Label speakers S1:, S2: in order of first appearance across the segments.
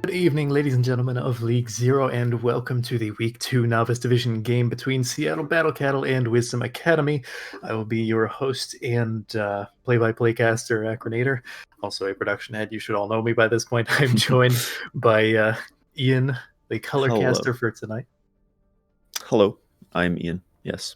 S1: Good evening, ladies and gentlemen of League Zero, and welcome to the Week 2 Novice Division game between Seattle Battle Cattle and Wisdom Academy. I will be your host and play-by-play caster, Acronator, also a production head. You should all know me by this point. I'm joined by Ian, the color
S2: Hello.
S1: caster for tonight.
S2: Hello, I'm Ian. Yes.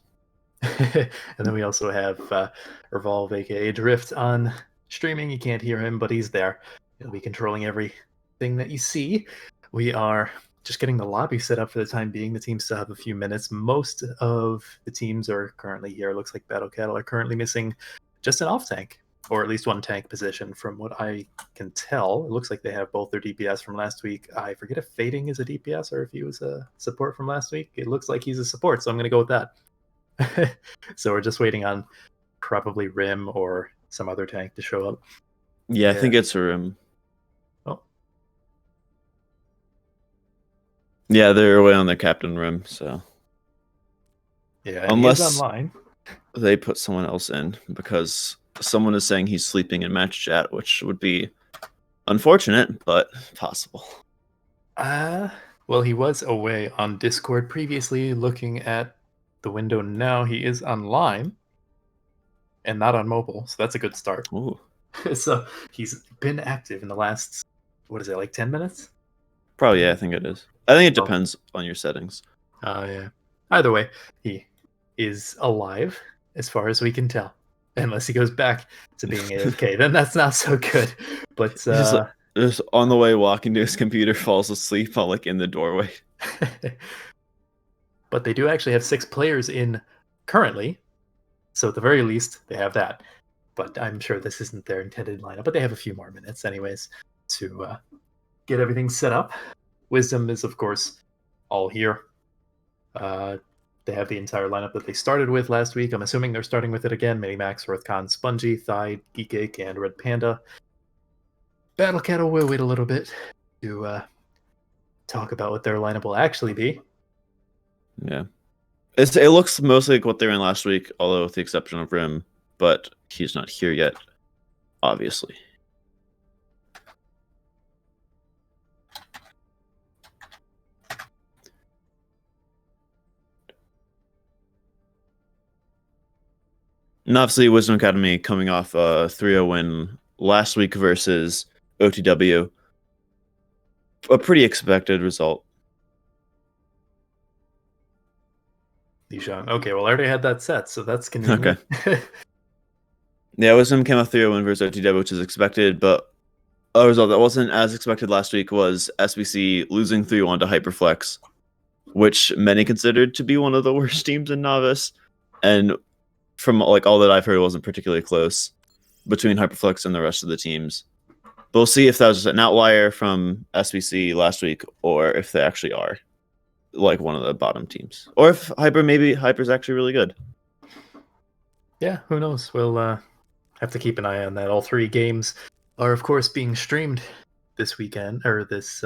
S1: And then we also have Revolve, aka Drift, on streaming. You can't hear him, but he's there. He'll be controlling everything that you see. We are just getting the lobby set up for the time being. The teams still have a few minutes. Most of the teams are currently here. It looks like Battle Cattle are currently missing just an off tank, or at least one tank position from what I can tell. It looks like they have both their DPS from last week. I forget if Fading is a DPS or if he was a support from last week. It looks like he's a support, so I'm going to go with that. So we're just waiting on probably Rim or some other tank to show up.
S2: Yeah, I think it's a Rim.
S1: Oh.
S2: Yeah, they're away on the captain Rim, so.
S1: Yeah,
S2: unless
S1: he is online.
S2: They put someone else in, because someone is saying he's sleeping in match chat, which would be unfortunate, but possible.
S1: Well, he was away on Discord previously. Looking at the window now, he is online and not on mobile, so that's a good start.
S2: Ooh.
S1: So he's been active in the last, what is it, like 10 minutes?
S2: Probably, yeah, I think it is. I think it depends on your settings.
S1: Yeah. Either way, he is alive as far as we can tell. Unless he goes back to being AFK, then that's not so good. But
S2: just on the way walking to his computer, falls asleep while in the doorway.
S1: But they do actually have 6 players in currently, so at the very least they have that. But I'm sure this isn't their intended lineup. But they have a few more minutes, anyways, to get everything set up. Wisdom is, of course, all here. They have the entire lineup that they started with last week. I'm assuming they're starting with it again. Minimax, Earthcon, Spongy, Thide, Geekake, and Red Panda. Battle Cattle will wait a little bit to talk about what their lineup will actually be.
S2: Yeah. It looks mostly like what they were in last week, although with the exception of Rim, but he's not here yet, obviously. And obviously, Wisdom Academy coming off a 3-0 win last week versus OTW. A pretty expected result.
S1: Dijon. Okay, well, I already had that set, so that's convenient.
S2: Okay. Yeah, Wisdom came off 3-0 win versus OTW, which is expected, but a result that wasn't as expected last week was SBC losing 3-1 to Hyperflex, which many considered to be one of the worst teams in Novice. And from all that I've heard, it wasn't particularly close between Hyperflex and the rest of the teams. But we'll see if that was just an outlier from SBC last week, or if they actually are one of the bottom teams, or if Hyper's actually really good.
S1: Yeah, who knows? We'll have to keep an eye on that. All 3 games are, of course, being streamed this weekend, or this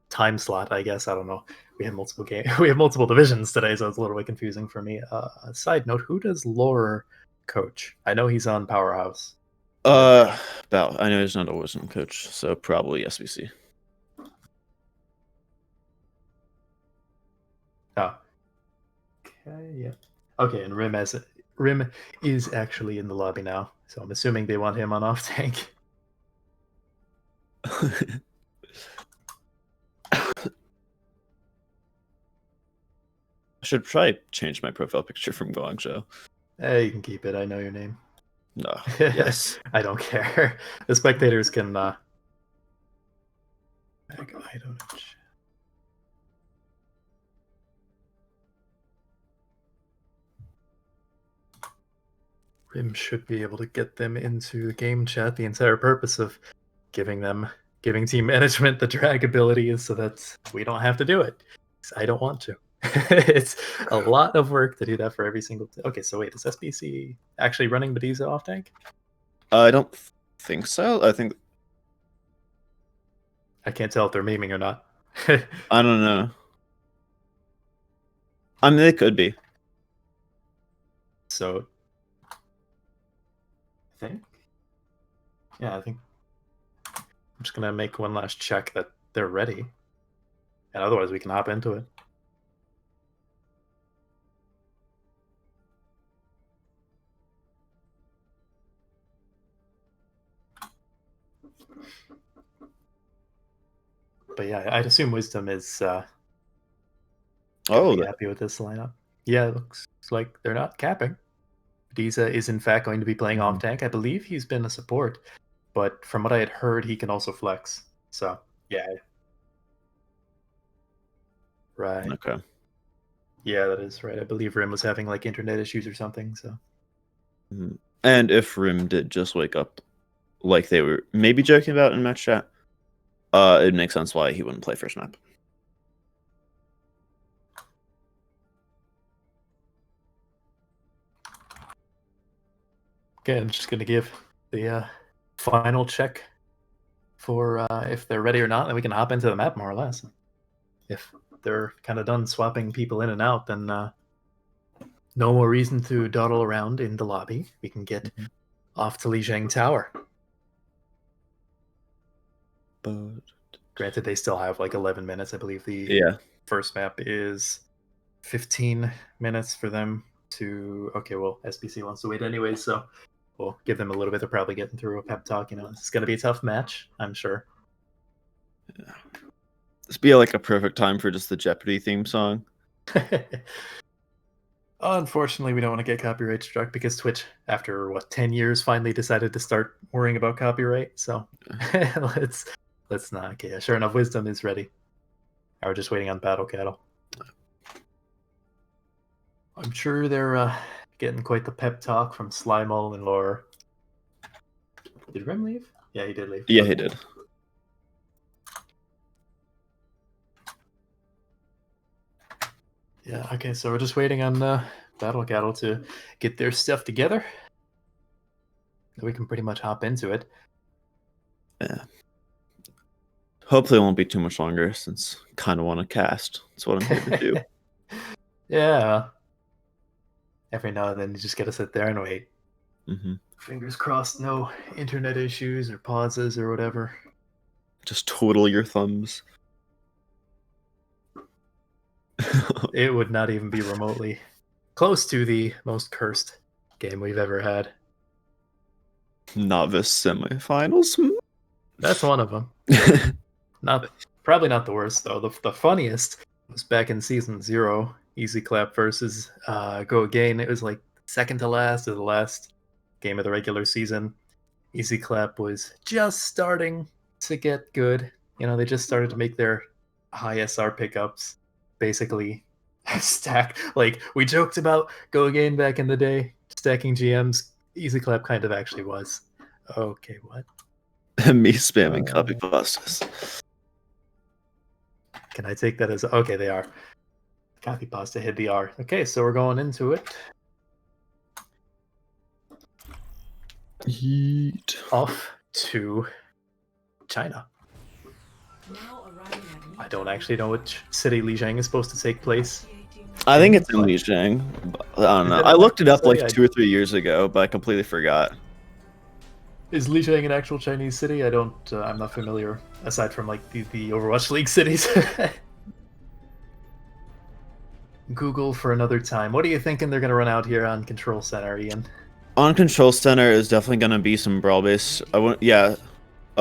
S1: time slot, I guess. I don't know. We have multiple we have multiple divisions today, so it's a little bit confusing for me. Side note: who does Lore coach? I know he's on Powerhouse.
S2: I know he's not a Wisdom coach, so probably SBC.
S1: Oh. Okay, yeah. Okay, and Rim is actually in the lobby now, so I'm assuming they want him on off tank.
S2: I should try change my profile picture from Guangzhou.
S1: You can keep it. I know your name.
S2: No. Yes.
S1: I don't care. The spectators can. I don't. Rim should be able to get them into the game chat. The entire purpose of giving team management the drag ability is so that we don't have to do it. I don't want to. It's a lot of work to do that for every single. Okay, so wait, is SBC actually running Bediza off tank?
S2: I don't think so.
S1: I can't tell if they're memeing or not.
S2: I don't know. I mean, they could be.
S1: So, I think. I'm just gonna make one last check that they're ready. And otherwise, we can hop into it. But yeah, I'd assume Wisdom is gonna be happy with this lineup. Yeah, it looks like they're not capping. Diza is in fact going to be playing off tank. I believe he's been a support, but from what I had heard, he can also flex. So yeah, right.
S2: Okay.
S1: Yeah, that is right. I believe Rim was having like internet issues or something. So,
S2: and if Rim did just wake up, like they were maybe joking about in match chat, it makes sense why he wouldn't play first map.
S1: okay, I'm just gonna give the final check for if they're ready or not, then we can hop into the map more or less. If they're kind of done swapping people in and out, then no more reason to dawdle around in the lobby. We can get off to Lijiang Tower.
S2: But
S1: granted, they still have like 11 minutes. I believe the first map is 15 minutes for them to. Okay, well, SBC wants to wait anyway, so we'll give them a little bit. They're probably getting through a pep talk. You know, it's going to be a tough match, I'm sure.
S2: Yeah. This be like a perfect time for just the Jeopardy theme song.
S1: Unfortunately, we don't want to get copyright struck because Twitch, after what 10 years, finally decided to start worrying about copyright. So let's not. Okay, yeah, sure enough, Wisdom is ready. Now we're just waiting on Battle Cattle. I'm sure they're getting quite the pep talk from Slimal and Laura. Did Rem leave? Yeah, he did leave.
S2: Yeah, he did.
S1: Yeah, okay, so we're just waiting on Battle Cattle to get their stuff together. We can pretty much hop into it.
S2: Yeah. Hopefully it won't be too much longer since I kind of want to cast. That's what I'm here to do.
S1: Yeah. Every now and then you just got to sit there and wait.
S2: Mm-hmm.
S1: Fingers crossed, no internet issues or pauses or whatever.
S2: Just twiddle your thumbs.
S1: It would not even be remotely close to the most cursed game we've ever had.
S2: Novice semifinals?
S1: That's one of them. Probably not the worst, though. The funniest was back in Season 0, Easy Clap versus Go Again. It was like second to last or the last game of the regular season. Easy Clap was just starting to get good. You know, they just started to make their high SR pickups. Basically, stack. Like, we joked about Go Again back in the day, stacking GMs. Easy Clap kind of actually was. Okay, what?
S2: Me spamming copy pastas.
S1: Can I take that as... Okay, they are. Copy pasta hit the R. Okay, so we're going into it.
S2: Yeet.
S1: Off to China. I don't actually know which city Lijiang is supposed to take place.
S2: I think it's in Lijiang. I don't know. I looked it up like 2 or 3 years ago, but I completely forgot.
S1: Is Lijiang an actual Chinese city? I'm not familiar, aside from like the Overwatch League cities. Google for another time. What are you thinking they're going to run out here on Control Center, Ian?
S2: On Control Center is definitely going to be some brawl base.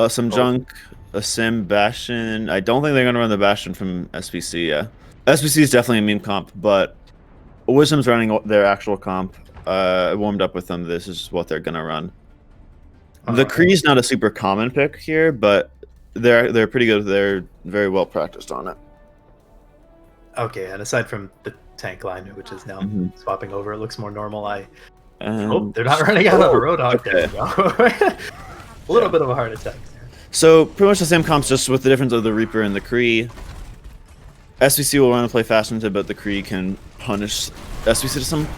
S2: Some junk, a Sim, Bastion. I don't think they're going to run the Bastion from SBC, yeah. SBC is definitely a meme comp, but Wisdom's running their actual comp. I warmed up with them. This is what they're going to run. The Kree's not a super common pick here, but they're pretty good. They're very well practiced on it. Okay,
S1: and aside from the tank line, which is now swapping over, it looks more normal. They're not running out of a Roadhog. Okay. There we go. A little bit of a heart attack there.
S2: So pretty much the same comps, just with the difference of the Reaper and the Kree. SVC will run and play fast into, but the Kree can punish SVC to some.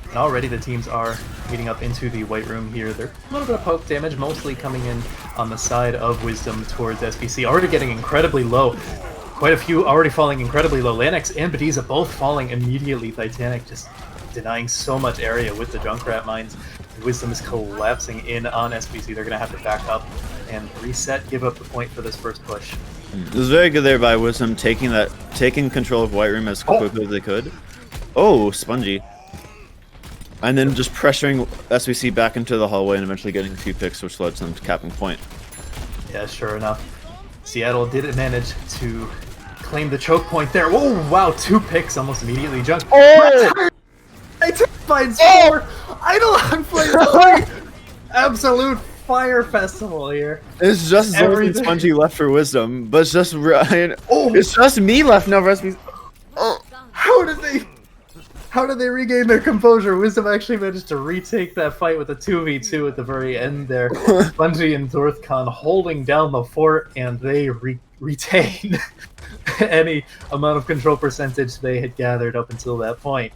S1: And already the teams are meeting up into the White Room here. They're a little bit of poke damage, mostly coming in on the side of Wisdom towards SBC. Already getting incredibly low. Quite a few already falling incredibly low. Lanix and Bediza both falling immediately. Titanic just denying so much area with the Junkrat mines. Wisdom is collapsing in on SBC. They're going to have to back up and reset, give up the point for this first push.
S2: It was very good there by Wisdom taking control of White Room as quickly as they could. Oh, Spongy. And then just pressuring SBC back into the hallway and eventually getting a few picks, which led to them to capping point.
S1: Yeah, sure enough. Seattle did manage to claim the choke point there. Whoa, wow, 2 picks almost immediately. Junk.
S2: Oh!
S1: I took finds 4. Eidolon plays 3. Absolute fire festival here.
S2: It's just Zork and Spongy left for Wisdom, but it's just Ryan.
S1: Oh,
S2: it's just me left now for SBC.
S1: Oh, how did they regain their composure? Wisdom actually managed to retake that fight with a 2v2 at the very end there. Spongy and Zorthcon holding down the fort, and they retain any amount of control percentage they had gathered up until that point.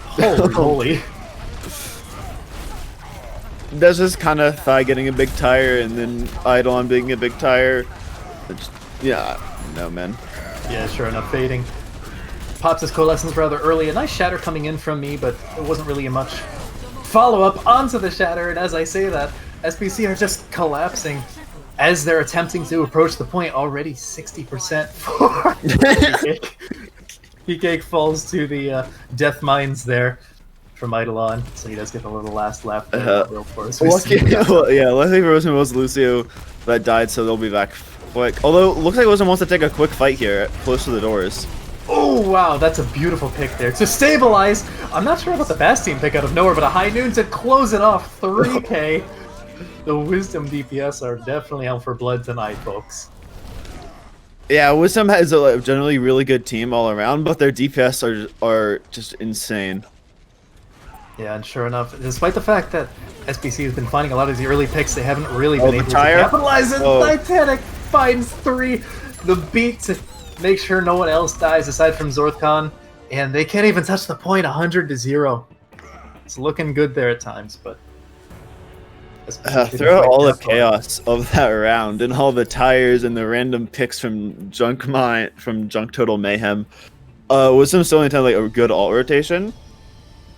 S1: Holy moly.
S2: That's just kind of Thigh getting a big tire and then Eidolon being a big tire. Yeah, no, man.
S1: Yeah, sure enough, fading. Pops his coalescence rather early. A nice shatter coming in from me, but it wasn't really a much follow-up onto the shatter. And as I say that, SBC are just collapsing as they're attempting to approach the point. Already 60% for Cake falls to the death mines there from Eidolon, so he does get a little last lap there.
S2: Luckily for Wisdom, it was Lucio that died, so they'll be back quick. Although, it looks like Wisdom wants to take a quick fight here, close to the doors.
S1: Oh, wow, that's a beautiful pick there. To stabilize, I'm not sure about the Bastion pick out of nowhere, but a High Noon to close it off, 3k. The Wisdom DPS are definitely out for blood tonight, folks.
S2: Yeah, Wisdom has a generally really good team all around, but their DPS are just insane.
S1: Yeah, and sure enough, despite the fact that SBC has been finding a lot of these early picks, they haven't really been able to capitalize. And Titanic finds 3, the beat to make sure no one else dies aside from Zorthcon, and they can't even touch the point. 100-0. It's looking good there at times, but
S2: throughout all the chaos of that round and all the tires and the random picks from Junk Total Mayhem, Wisdom still only had like a good alt rotation.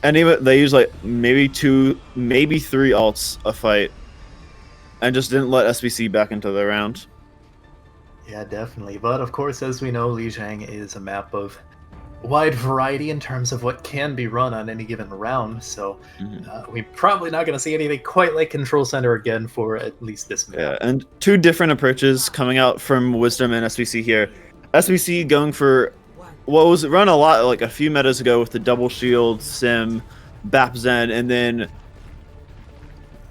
S2: And even they use like maybe 2, maybe 3 alts a fight, and just didn't let SBC back into the round.
S1: Yeah, definitely. But of course, as we know, Lijiang is a map of wide variety in terms of what can be run on any given round. So we're probably not going to see anything quite like Control Center again for at least this map.
S2: Yeah, and 2 different approaches coming out from Wisdom and SBC here. SBC going for what was run a lot like a few metas ago with the double shield, Sim, Bap Zen, and then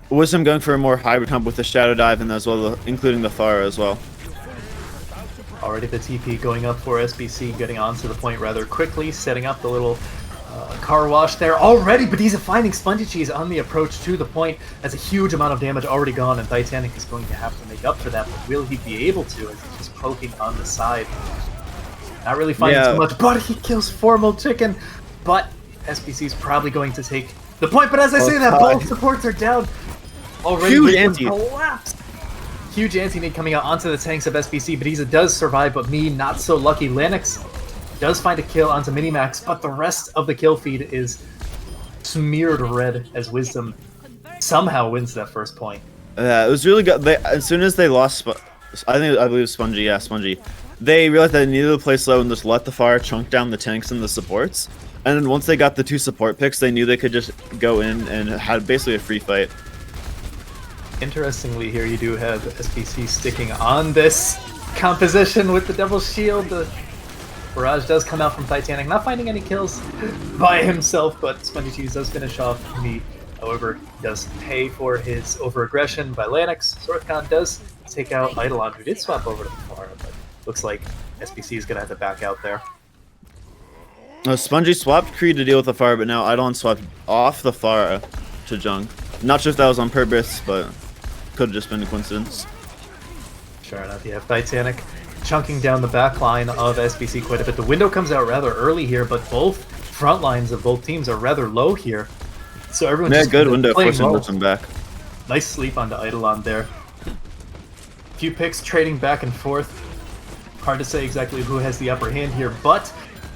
S2: Wisdom going for a more hybrid hump with the Shadow Dive and as well, including the Thara as well.
S1: Already the TP going up for SBC, getting onto the point rather quickly, setting up the little car wash there already, but he's finding Spongy Cheese on the approach to the point. That's a huge amount of damage already gone, and Titanic is going to have to make up for that, but will he be able to as he's just poking on the side? Not really finding too much, but he kills Formal Chicken. But SBC's probably going to take the point. But as I say that, both supports are down. Already
S2: huge anti
S1: collapsed. Huge anti-nade coming out onto the tanks of SBC. But does survive, but me not so lucky. Lennox does find a kill onto Minimax, but the rest of the kill feed is smeared red as Wisdom somehow wins that first point.
S2: Yeah, it was really good. As soon as they lost, I believe Spongy, yeah, Spongy. They realized that they needed to play slow and just let the fire chunk down the tanks and the supports. And then once they got the 2 support picks, they knew they could just go in and had basically a free fight.
S1: Interestingly, here you do have SBC sticking on this composition with the double shield. The barrage does come out from Titanic, not finding any kills by himself, but Spongy Cheese does finish off me. However, he does pay for his over-aggression by Lennox. Zorthcon does take out Eidolon, who did swap over to the far, but looks like SBC is going to have to back out there.
S2: Spongy swapped Creed to deal with the fire, but now Eidolon swapped off the fire to Junk. Not sure if that was on purpose, but could have just been a coincidence.
S1: Sure enough, you have Titanic chunking down the back line of SBC quite a bit. The window comes out rather early here, but both front lines of both teams are rather low here. So everyone's just
S2: good window forcing Wisdom back.
S1: Nice sleep onto Eidolon there. Few picks trading back and forth. Hard to say exactly who has the upper hand here, but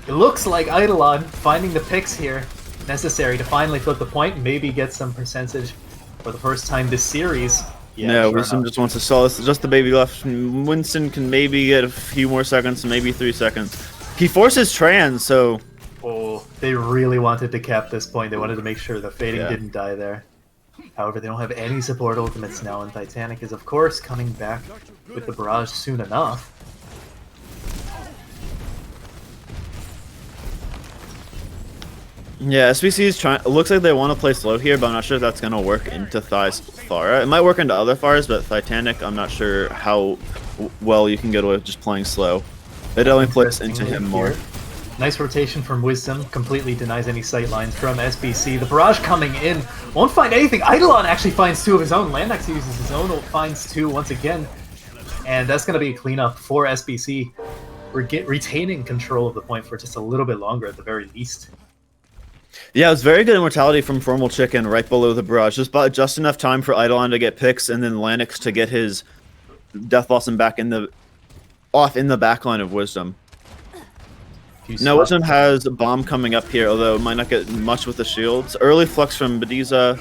S1: it looks like Eidolon finding the picks here necessary to finally flip the point, maybe get some percentage for the first time this series. Yeah,
S2: No,
S1: sure
S2: Winston
S1: enough.
S2: just wants to stall. It's just the baby left. Winston can maybe get a few more seconds, maybe 3 seconds. He forces trans, so
S1: Oh, they really wanted to cap this point. They wanted to make sure the fading
S2: yeah.
S1: didn't die there. However, they don't have any support ultimates now, and Titanic is, of course, coming back with the barrage soon enough.
S2: Yeah, SBC is trying. It looks like they want to play slow here, but I'm not sure if that's gonna work into Thai's Thara. It might work into other Faras, but Titanic, I'm not sure how well you can get away with just playing slow. It only plays into him more.
S1: Nice rotation from Wisdom, completely denies any sight lines from SBC. The barrage coming in, won't find anything. Eidolon actually finds 2 of his own. Landax uses his own, finds 2 once again. And that's going to be a cleanup for SBC. Retaining control of the point for just a little bit longer at the very least.
S2: Yeah, it was very good immortality from Formal Chicken right below the barrage. Just enough time for Eidolon to get picks, and then Landax to get his Death Blossom back in the backline of Wisdom. Now Wisdom has a bomb coming up here, although it might not get much with the shields. Early flux from Bediza.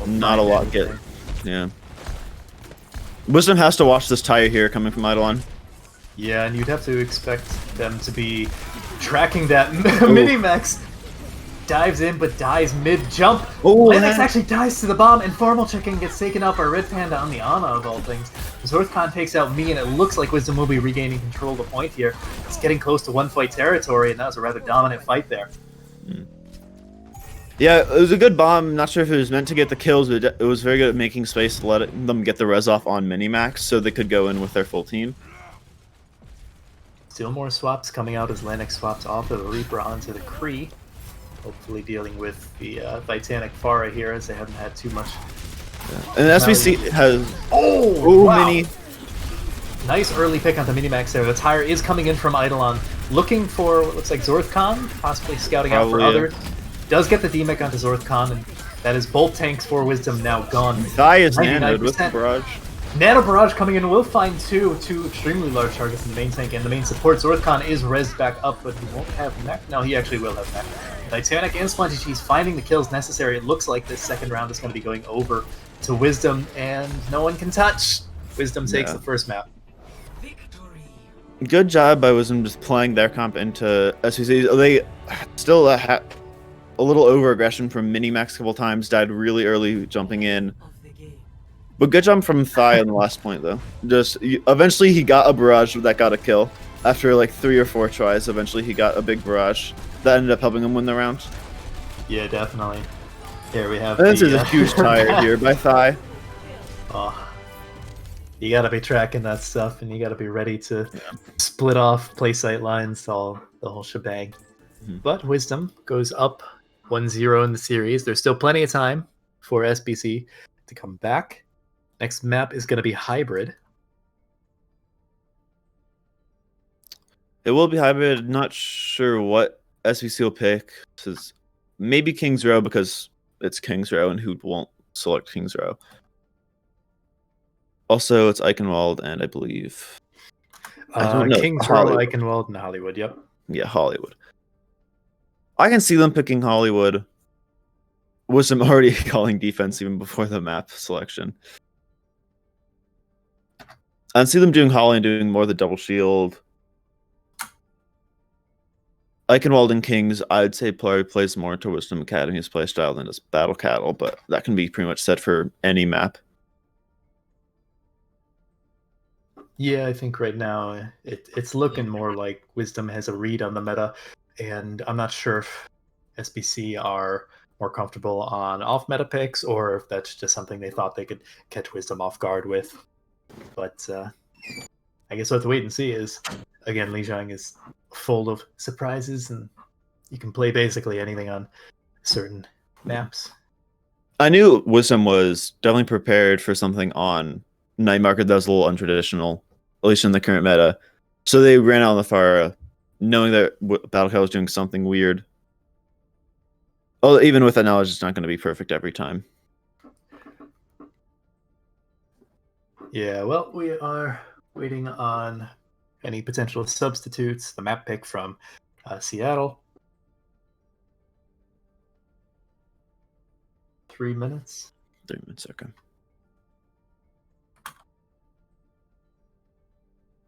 S2: Not a lot get. Yeah. Wisdom has to watch this tire here coming from Eidolon.
S1: Yeah, and you'd have to expect them to be tracking that Minimax. Dives in, but dies mid-jump. Landax actually dies to the bomb, and Formal Chicken gets taken out by Red Panda on the Ana, of all things. Zorthcon takes out me, and it looks like Wisdom will be regaining control of the point here. It's getting close to one-fight territory, and that was a rather dominant fight there.
S2: Yeah, it was a good bomb. Not sure if it was meant to get the kills, but it was very good at making space to let them get the res off on Minimax, so they could go in with their full team.
S1: Still more swaps coming out as Landax swaps off of the Reaper onto the Kree. Hopefully dealing with the Titanic Pharah here, as they haven't had too much.
S2: Yeah. And SBC has
S1: wow.
S2: Mini.
S1: Nice early pick on the Minimax there. The tire is coming in from Eidolon, looking for what looks like Zorthcon, possibly scouting out for others. Does get the D-Mech onto Zorthcon, and that is both tanks for Wisdom now gone.
S2: Thai is nanoed with the barrage.
S1: Nano Barrage coming in will find two extremely large targets in the main tank and the main support. Zorthcon is rezzed back up, but he won't have mech. No, he actually will have mech. Titanic and Spongy Cheese finding the kills necessary. It looks like this second round is going to be going over to Wisdom, and no one can touch. Wisdom takes the first map.
S2: Good job by Wisdom just playing their comp into SVC. They still had a little over-aggression from Minimax a couple times, died really early jumping in. But good job from Thai on the last point, though. Just eventually he got a barrage that got a kill. After like 3 or 4 tries, eventually he got a big barrage that ended up helping him win the round.
S1: Yeah, definitely. Here we have.
S2: This is a huge tire here by Thai.
S1: Oh, you gotta be tracking that stuff, and you gotta be ready to split off play sight lines, the whole shebang. But Wisdom goes up 1-0 in the series. There's still plenty of time for SBC to come back. Next map is going to be Hybrid.
S2: It will be Hybrid. Not sure what SVC will pick. Maybe King's Row because it's King's Row and who won't select King's Row. Also, it's Eichenwald and I believe...
S1: King's Row, Eichenwald, and Hollywood, yep.
S2: Yeah, Hollywood. I can see them picking Hollywood. Wisdom already calling defense even before the map selection. I see them doing Holly and doing more of the double shield. Eichenwald and Kings, I'd say probably plays more into Wisdom Academy's playstyle than just Battle Cattle, but that can be pretty much set for any map.
S1: Yeah, I think right now it's looking more like Wisdom has a read on the meta, and I'm not sure if SBC are more comfortable on off-meta picks or if that's just something they thought they could catch Wisdom off guard with. But I guess what to wait and see is, again, Lijiang is full of surprises, and you can play basically anything on certain maps.
S2: I knew Wisdom was definitely prepared for something on Night Market that was a little untraditional, at least in the current meta. So they ran out on the fire, knowing that Battlecat was doing something weird. Oh, even with that knowledge, it's not going to be perfect every time.
S1: Yeah, well, we are waiting on any potential substitutes. The map pick from Seattle. 3 minutes.
S2: 3 minutes, okay.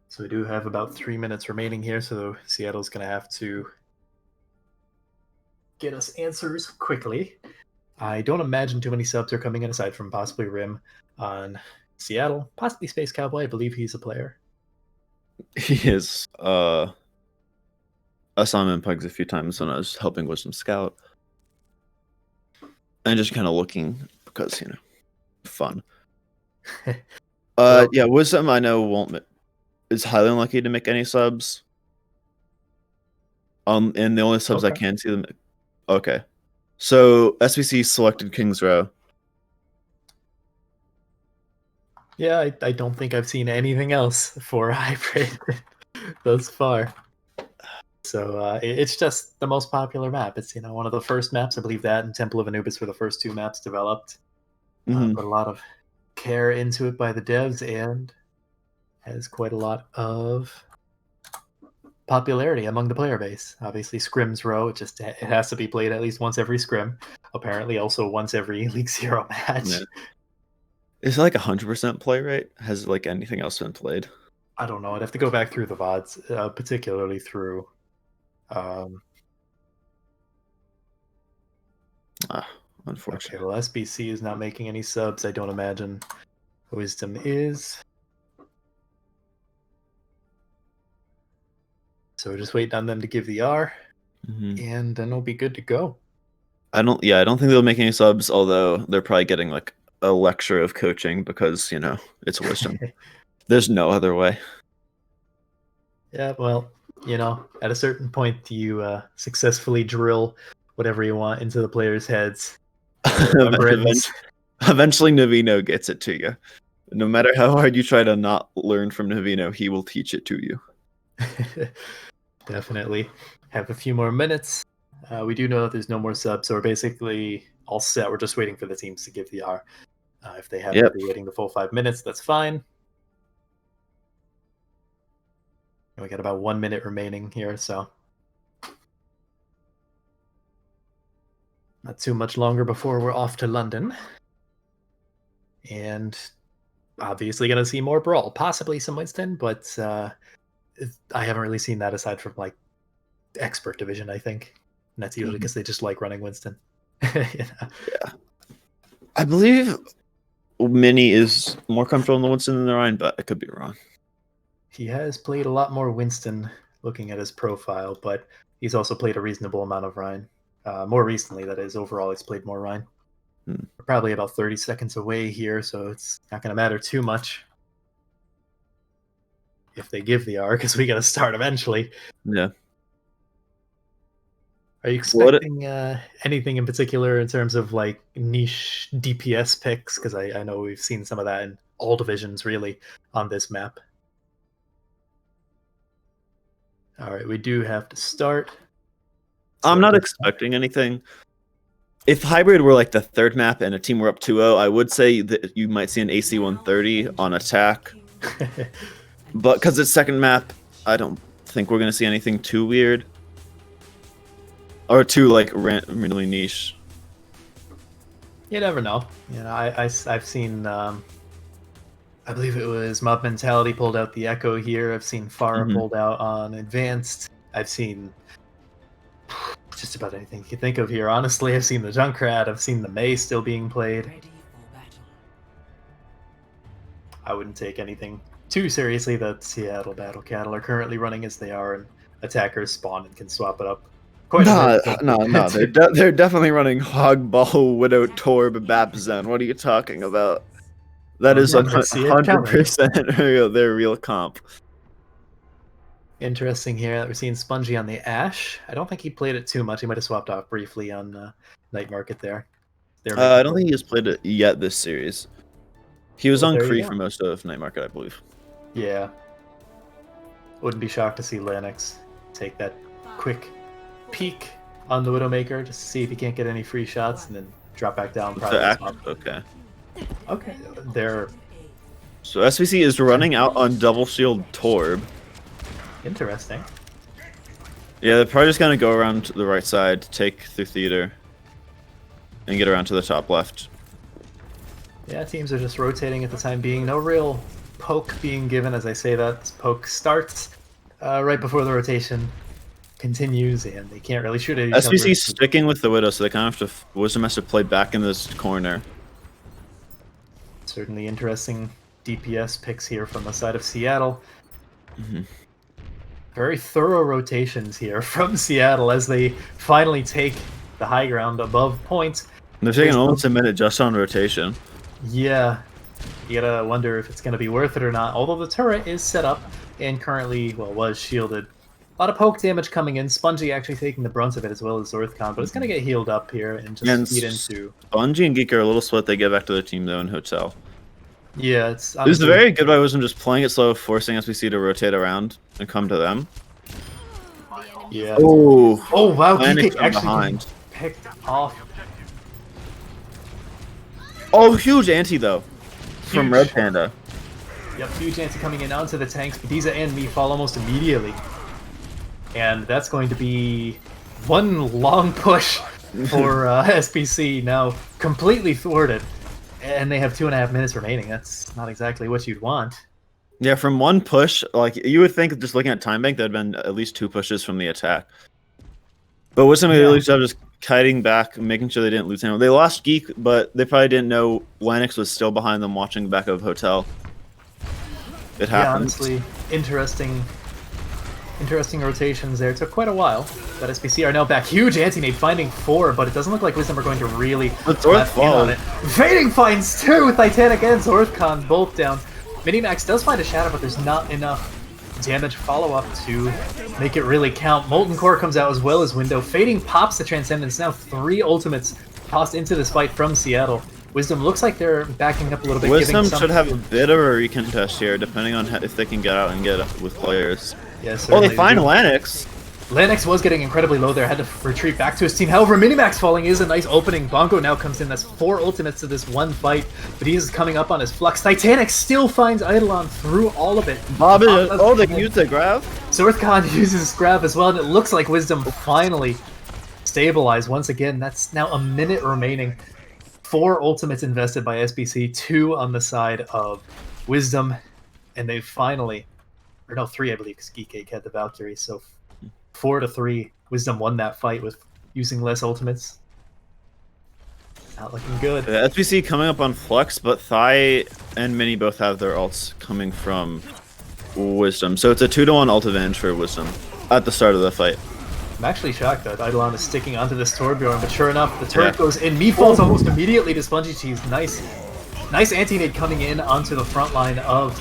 S1: So we do have about 3 minutes remaining here, so Seattle's going to have to get us answers quickly. I don't imagine too many subs are coming in aside from possibly Rim on Seattle, possibly Space Cowboy. I believe he's a player.
S2: He is. I saw him in Pugs a few times when I was helping with some scout. And just kind of looking because, fun.
S1: Well,
S2: yeah, Wisdom I know is highly unlucky to make any subs. And the only subs I
S1: okay.
S2: can see them. Okay. So SBC selected Kings Row.
S1: Yeah, I don't think I've seen anything else for hybrid thus far. So it's just the most popular map. It's one of the first maps. I believe that and Temple of Anubis were the first 2 maps developed. Put a lot of care into it by the devs and has quite a lot of popularity among the player base. Obviously, Scrims Row, it has to be played at least once every scrim. Apparently, also once every League 0 match.
S2: Yeah. Is it like 100% play rate? Has like anything else been played?
S1: I don't know. I'd have to go back through the VODs, particularly through.
S2: Unfortunately.
S1: Okay, well, SBC is not making any subs. I don't imagine Wisdom is. So we're just waiting on them to give the R, and then we'll be good to go.
S2: I don't think they'll make any subs, although they're probably getting like a lecture of coaching because, it's Wisdom. There's no other way.
S1: Yeah, well, at a certain point, you successfully drill whatever you want into the players' heads.
S2: Eventually, Novino gets it to you. No matter how hard you try to not learn from Novino, he will teach it to you.
S1: Definitely. Have a few more minutes. We do know that there's no more subs, so we're basically all set. We're just waiting for the teams to give the R. If they happen to be waiting the full 5 minutes, that's fine. And we got about 1 minute remaining here, so not too much longer before we're off to London. And obviously going to see more Brawl, possibly some Winston, but I haven't really seen that aside from like Expert Division, I think. And that's usually because they just like running Winston.
S2: Yeah. I believe Mini is more comfortable in the Winston than the Ryan, but I could be wrong.
S1: He has played a lot more Winston looking at his profile, but he's also played a reasonable amount of Ryan. More recently, that is. Overall, he's played more Ryan. We're probably about 30 seconds away here, so it's not going to matter too much if they give the R, because we got to start eventually.
S2: Yeah.
S1: Are you expecting anything in particular in terms of like niche DPS picks? Because I know we've seen some of that in all divisions, really, on this map. All right, we do have to start.
S2: So I'm not expecting anything. If Hybrid were like the third map and a team were up 2-0, I would say that you might see an AC 130 on attack. But because it's second map, I don't think we're going to see anything too weird. Or too, like, randomly niche.
S1: You never know. I've seen, I believe it was Mob Mentality pulled out the Echo here. I've seen Farah pulled out on Advanced. I've seen just about anything you can think of here. Honestly, I've seen the Junkrat. I've seen the May still being played. I wouldn't take anything too seriously that Seattle Battle Cattle are currently running as they are, and attackers spawn and can swap it up.
S2: No. They're definitely running Hogball, Widow, Torb, Babzen. What are you talking about? That is 100% their real comp.
S1: Interesting here that we're seeing Spongy on the Ash. I don't think he played it too much. He might have swapped off briefly on Night Market there.
S2: I don't think he has played it yet this series. He was on Kree for most of Night Market, I believe.
S1: Yeah. Wouldn't be shocked to see Lennox take that quick peek on the Widowmaker just to see if he can't get any free shots and then drop back down.
S2: Okay.
S1: Okay.
S2: So SVC is running out on double shield Torb.
S1: Interesting.
S2: Yeah, they're probably just gonna go around to the right side, take through theater, and get around to the top left.
S1: Yeah, teams are just rotating at the time being. No real poke being given, as I say that. Poke starts right before the rotation continues, and they can't really shoot at each other.
S2: SBC sticking with the Widow, so they kind of have to... Wisdom has to play back in this corner.
S1: Certainly interesting DPS picks here from the side of Seattle. Very thorough rotations here from Seattle as they finally take the high ground above points.
S2: They're taking almost a minute just on rotation.
S1: Yeah, you gotta wonder if it's gonna be worth it or not. Although the turret is set up and currently, well, was shielded. A lot of poke damage coming in. Spongy actually taking the brunt of it as well as Zorthcon, but it's gonna get healed up here and just feed into.
S2: Spongy and Geek are a little split. They get back to their team though in Hotel.
S1: Yeah, it's
S2: honestly... This is very good by Wisdom, just playing it slow, forcing SBC to rotate around and come to them.
S1: Yeah.
S2: Oh
S1: wow,
S2: Geek
S1: actually
S2: behind.
S1: Picked off.
S2: Oh, huge anti though, from Red Panda.
S1: Yep, huge anti coming in onto the tanks. Bediza and me fall almost immediately. And that's going to be one long push for SBC, now completely thwarted. And they have 2.5 minutes remaining. That's not exactly what you'd want.
S2: Yeah, from one push, like you would think, just looking at time bank, there'd been at least 2 pushes from the attack. But Wisdom did a really good job just kiting back, making sure they didn't lose anyone. They lost Geek, but they probably didn't know Lennox was still behind them watching the back of Hotel. It happened.
S1: Yeah, honestly, interesting rotations there. It took quite a while, but SBC are now back. Huge anti-nade finding 4, but it doesn't look like Wisdom are going to really let in on it. Fading finds 2, Titanic and Zorthcon both down. Minimax does find a shadow, but there's not enough damage follow-up to make it really count. Molten Core comes out as well as Window. Fading pops the Transcendence. Now 3 ultimates tossed into this fight from Seattle. Wisdom looks like they're backing up a little bit.
S2: Wisdom should have a bit of a recontest here, depending on if they can get out and get with players.
S1: Yes.
S2: Oh, they find Lennox.
S1: Lennox was getting incredibly low there, had to retreat back to his team. However, Minimax falling is a nice opening. Bongo now comes in. That's 4 ultimates to this one fight, but he is coming up on his flux. Titanic still finds Eidolon through all of it.
S2: Bob, oh, they can use the grab?
S1: Zorthcon uses grab as well, and it looks like Wisdom finally stabilized once again. That's now a minute remaining. 4 ultimates invested by SBC, 2 on the side of Wisdom, and they finally, or no, 3 I believe, because Geekcake had the Valkyrie, so 4-3. Wisdom won that fight with using less ultimates. Not looking good.
S2: SBC coming up on Flux, but Thigh and Mini both have their ults coming from Wisdom. So it's a 2-to-1 ult advantage for Wisdom at the start of the fight.
S1: I'm actually shocked that Eidolon is sticking onto this Torbjorn, but sure enough, the turret goes in. Me falls almost immediately to Spongy Cheese. Nice anti-nade coming in onto the front line of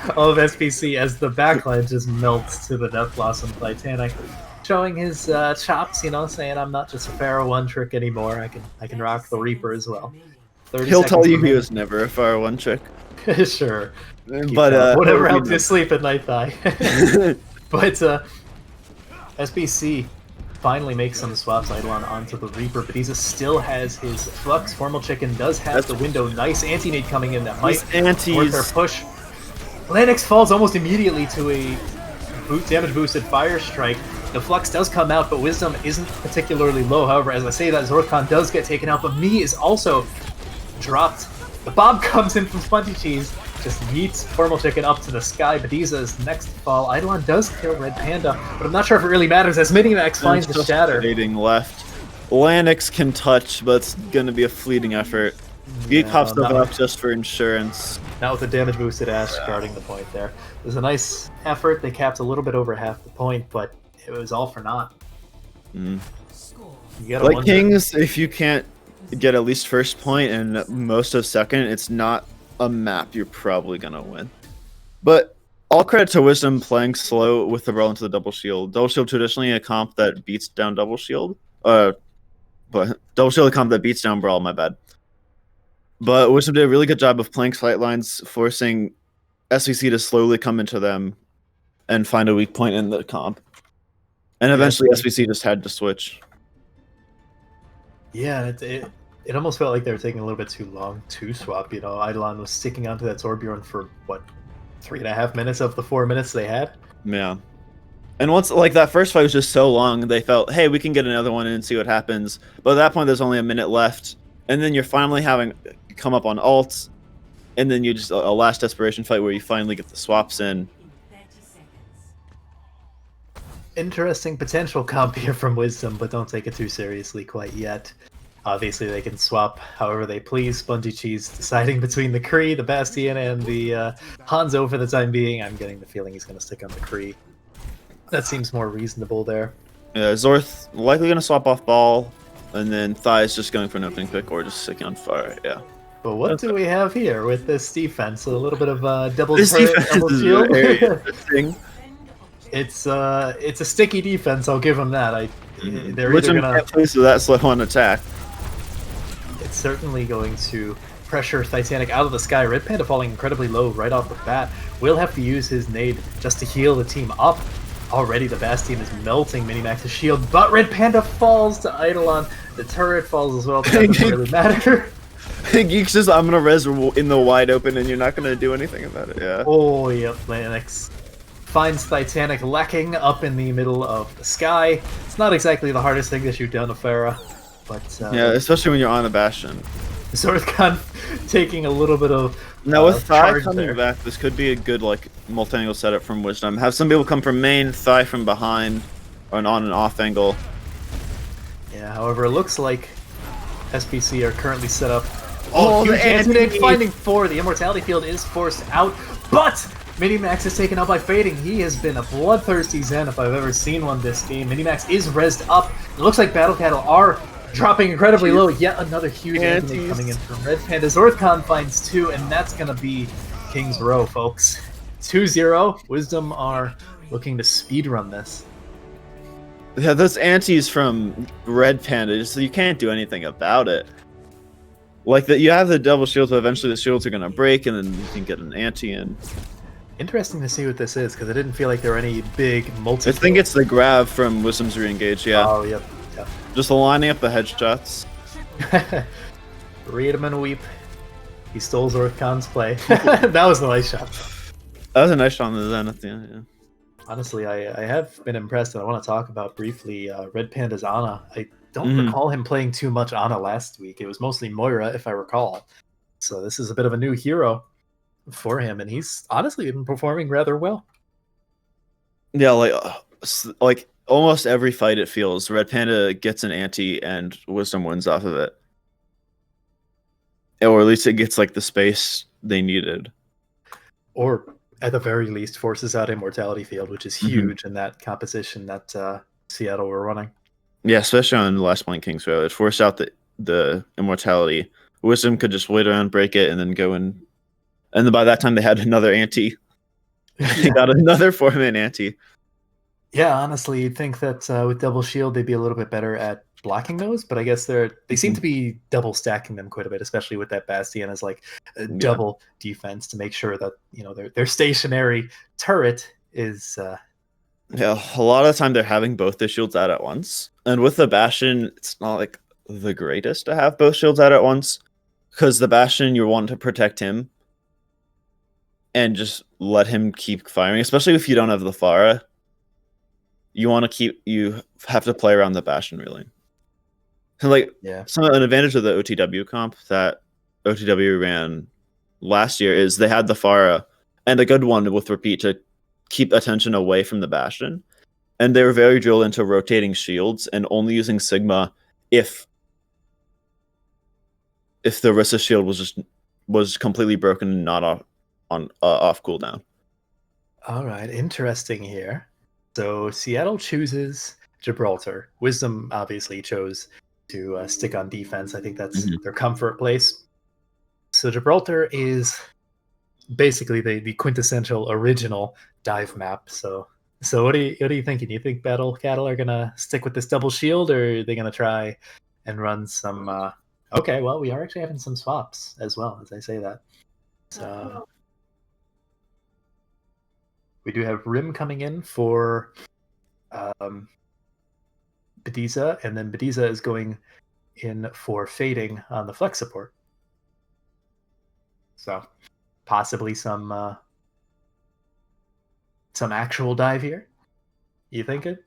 S1: SBC as the backline just melts to the Death Blossom Titanic, showing his chops, you know, saying I'm not just a Pharaoh 1 trick anymore. I can rock the Reaper as well.
S2: He'll tell you he was never a Pharaoh 1 trick.
S1: Sure.
S2: But
S1: whatever helps you sleep at night, Thigh. But SBC finally makes some swaps Eidolon onto the Reaper. Bediza still has his Flux. Formal Chicken does have the Window. Nice anti-nade coming in that might worth their push. Lennox falls almost immediately to a damage boosted Fire Strike. The Flux does come out, but Wisdom isn't particularly low. However, as I say that, Zorthcon does get taken out, but Me is also dropped. The bomb comes in from Spongy Cheese, just yeets Formal Chicken up to the sky. Bediza's next fall. Eidolon does kill Red Panda, but I'm not sure if it really matters as Minimax finds the Shatter.
S2: Left. Lennox can touch, but it's gonna be a fleeting effort. Geek hops the up just for insurance.
S1: Not with the damage boosted Ash guarding the point there. It was a nice effort. They capped a little bit over half the point, but it was all for naught.
S2: Like Kings, if you can't get at least first point and most of second, it's not a map you're probably gonna win. But all credit to Wisdom playing slow with the roll into the double shield. Double shield traditionally a comp that beats down double shield. But double shield a comp that beats down brawl, my bad. But Wisdom did a really good job of playing slight lines, forcing SVC to slowly come into them and find a weak point in the comp. And eventually SVC just had to switch.
S1: Yeah, it almost felt like they were taking a little bit too long to swap. You know, Eidolon was sticking onto that Torbjorn for, what, 3.5 minutes of the 4 minutes they had?
S2: Yeah. And once like that first fight was just so long, they felt, hey, we can get another one in and see what happens. But at that point, there's only a minute left, and then you're finally having come up on ult, and then you just a last desperation fight where you finally get the swaps in.
S1: Interesting potential comp here from Wisdom, but don't take it too seriously quite yet. Obviously, they can swap however they please. Spongy Cheese deciding between the Kree, the Bastion, and the Hanzo for the time being. I'm getting the feeling he's going to stick on the Kree. That seems more reasonable there.
S2: Yeah, Zorth likely going to swap off ball, and then Thigh's just going for an opening pick or just sticking on fire. Yeah.
S1: But what do we have here with this defense? A little bit of double
S2: This
S1: turret,
S2: defense
S1: double
S2: is
S1: shield.
S2: very interesting.
S1: It's a sticky defense. I'll give them that. They're
S2: Which
S1: either gonna.
S2: can't play so that slow on attack.
S1: It's certainly going to pressure Titanic out of the sky. Red Panda falling incredibly low right off the bat. Will have to use his nade just to heal the team up. Already the Bastion is melting Minimax's shield, but Red Panda falls to Eidolon. The turret falls as well, but that doesn't really matter.
S2: Geeks just, I'm gonna res in the wide open and you're not gonna do anything about it, yeah.
S1: Oh, yep, Lanix finds Titanic lacking up in the middle of the sky. It's not exactly the hardest thing to shoot down a Pharah, but
S2: yeah, especially when you're on the Bastion.
S1: Zorthcon taking a little bit of
S2: now with Thigh
S1: charge
S2: coming
S1: there.
S2: back, this could be a good like multi-angle setup from Wisdom. Have some people come from main, Thigh from behind, or an on and off angle.
S1: Yeah, however, it looks like SBC are currently set up.
S2: Oh,
S1: huge
S2: the
S1: anti-tank
S2: anti-
S1: finding 4. The immortality field is forced out, but Minimax is taken out by fading. He has been a bloodthirsty Zen if I've ever seen one this game. Minimax is rezzed up. It looks like Battle Cattle are dropping incredibly low. Yet another huge anti coming in from Red Panda. Zorthcon finds 2, and that's going to be King's Row, folks. 2-0. Wisdom are looking to speedrun this.
S2: Yeah, those antis from Red Panda, so you can't do anything about it. Like that, you have the double shields, but eventually the shields are gonna break, and then you can get an anti in.
S1: Interesting to see what this is, because I didn't feel like there were any big multi.
S2: I think it's the grab from Wisdom's re-engage, yeah.
S1: Oh, yep.
S2: Just lining up the headshots.
S1: Read him and weep. He stole Zorthcon's play. That was a nice shot.
S2: That was a nice shot on the Zen at the end, yeah.
S1: Honestly, I have been impressed, and I want to talk about briefly Red Panda's Ana. I don't recall him playing too much Ana last week. It was mostly Moira, if I recall. So this is a bit of a new hero for him, and he's honestly been performing rather well.
S2: Yeah, like almost every fight it feels, Red Panda gets an anti and Wisdom wins off of it. Or at least it gets like the space they needed.
S1: Or at the very least forces out Immortality Field, which is huge in that composition that Seattle were running.
S2: Yeah, especially on the last point Kings Row. It forced out the Immortality. Wisdom could just wait around, break it, and then go in. And then by that time they had another anti. They got another 4-man anti.
S1: Yeah, honestly, you'd think that with double shield they'd be a little bit better at blocking those, but I guess they seem to be double stacking them quite a bit, especially with that Bastion as like a double defense to make sure that their stationary turret is.
S2: Yeah, a lot of the time they're having both their shields out at once, and with the Bastion, it's not like the greatest to have both shields out at once, because the Bastion you want to protect him, and just let him keep firing, especially if you don't have the Pharah. You have to play around the Bastion really. And like an advantage of the OTW comp that OTW ran last year is they had the Pharah and a good one with repeat to keep attention away from the Bastion, and they were very drilled into rotating shields and only using Sigma if the Rissa shield was completely broken and not off cooldown.
S1: All right, interesting here. So Seattle chooses Gibraltar. Wisdom obviously chose to stick on defense. I think that's their comfort place. So Gibraltar is basically the quintessential original dive map. So what are you thinking? You think Battle Cattle are gonna stick with this double shield, or are they gonna try and run some? Okay, well, we are actually having some swaps as well, as I say that. So we do have Rim coming in for Bediza, and then Bediza is going in for Fading on the flex support. So possibly some actual dive here. You think it?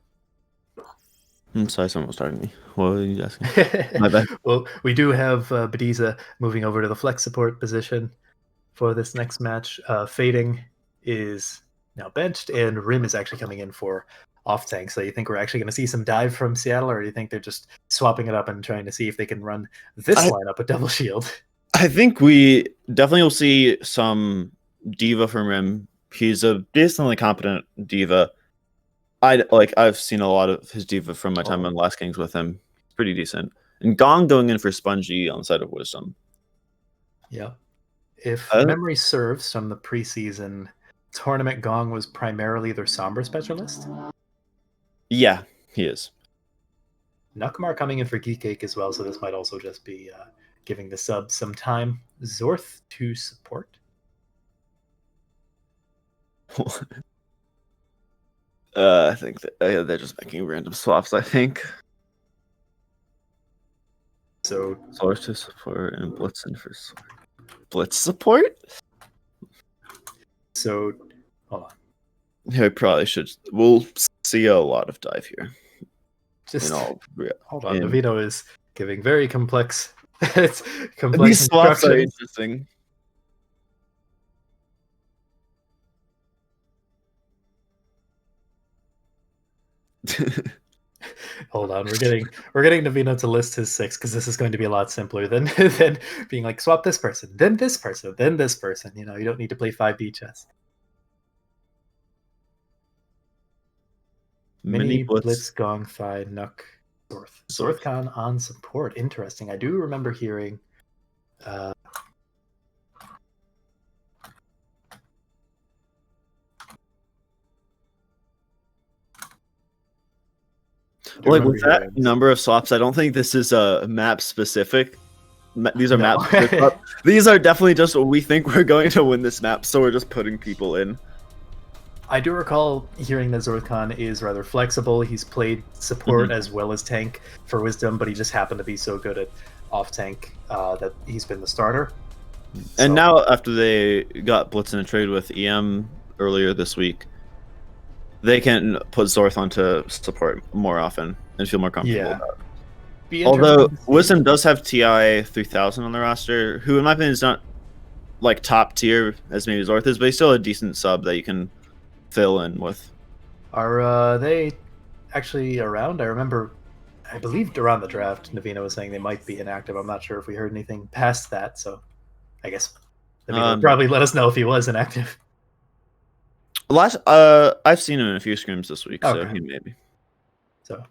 S2: I'm sorry, someone was talking to me. What were you asking? My bad.
S1: Well, we do have Bediza moving over to the flex support position for this next match. Fading is now benched, and Rim is actually coming in for off tank. So you think we're actually going to see some dive from Seattle, or do you think they're just swapping it up and trying to see if they can run this lineup with double shield?
S2: I think we definitely will see some diva from Rim. He's a decently competent diva. I've seen a lot of his diva from my time on Last Kings with him. It's pretty decent. And Gong going in for Spongy on the side of Wisdom.
S1: Yeah. If memory serves from the preseason tournament, Gong was primarily their Sombra specialist.
S2: Yeah, he is.
S1: Nukmar coming in for Geek Ache as well, so this might also just be giving the sub some time. Zorth to support.
S2: I think that they're just making random swaps, I think.
S1: So
S2: Zorth to support and Blitzen for Blitz support?
S1: So, hold on.
S2: Yeah, we probably should. We'll see a lot of dive here.
S1: Just hold on. Novino is giving very complex. It's complex.
S2: These swaps are interesting.
S1: Hold on, we're getting Novino to list his 6 because this is going to be a lot simpler than being like swap this person, then this person, then this person. You know, you don't need to play 5D chess. Mini Blitz Gong Thigh Nuck Zorth. Zorthcon on support. Interesting. I do remember hearing.
S2: Like with that number of swaps, I don't think this is a map specific. These are map specific. These are definitely just we think we're going to win this map, so we're just putting people in.
S1: I do recall hearing that Zorthcon is rather flexible. He's played support as well as tank for Wisdom, but he just happened to be so good at off tank that he's been the starter.
S2: And now after they got Blitz in a trade with EM earlier this week, they can put Zorth onto support more often and feel more comfortable about it. Although Wisdom does have TI 3000 on the roster, who in my opinion is not like top tier as maybe Zorth is, but he's still a decent sub that you can fill in with.
S1: Are they actually around? I believed around the draft, Novino was saying they might be inactive. I'm not sure if we heard anything past that, so I guess Novino would probably let us know if he was inactive.
S2: I've seen him in a few scrims this week, so he may be.
S1: So,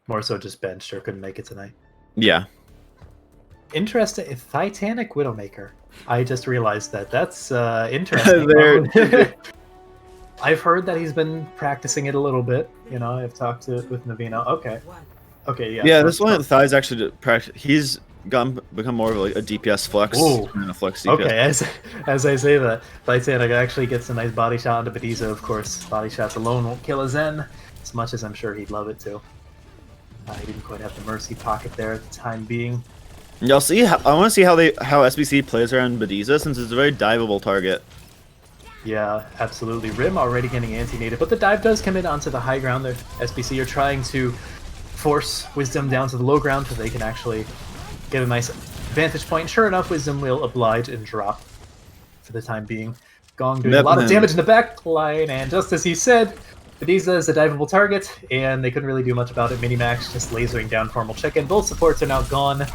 S1: more so just benched or couldn't make it tonight.
S2: Yeah.
S1: Interesting. Titanic Widowmaker. I just realized that. That's interesting. I've heard that he's been practicing it a little bit. You know, I've talked with Novino. Okay, yeah.
S2: Yeah, this one the thighs actually practice. He's become more of like a DPS flex and a flex DPS.
S1: Okay, as I say that, Titanic actually gets a nice body shot onto Bediza. Of course, body shots alone won't kill a Zen, as much as I'm sure he'd love it to. He didn't quite have the mercy pocket there at the time being.
S2: Y'all see? I want to see how SBC plays around Bediza, since it's a very diveable target.
S1: Yeah, absolutely. Rim already getting anti-native, but the dive does come in onto the high ground there. SBC are trying to force Wisdom down to the low ground so they can actually get a nice vantage point. Sure enough, Wisdom will oblige and drop for the time being. Gong doing a lot of damage in the back line, and just as he said, Bediza is a diveable target, and they couldn't really do much about it. Minimax just lasering down Formal Chicken. Both supports are now gone,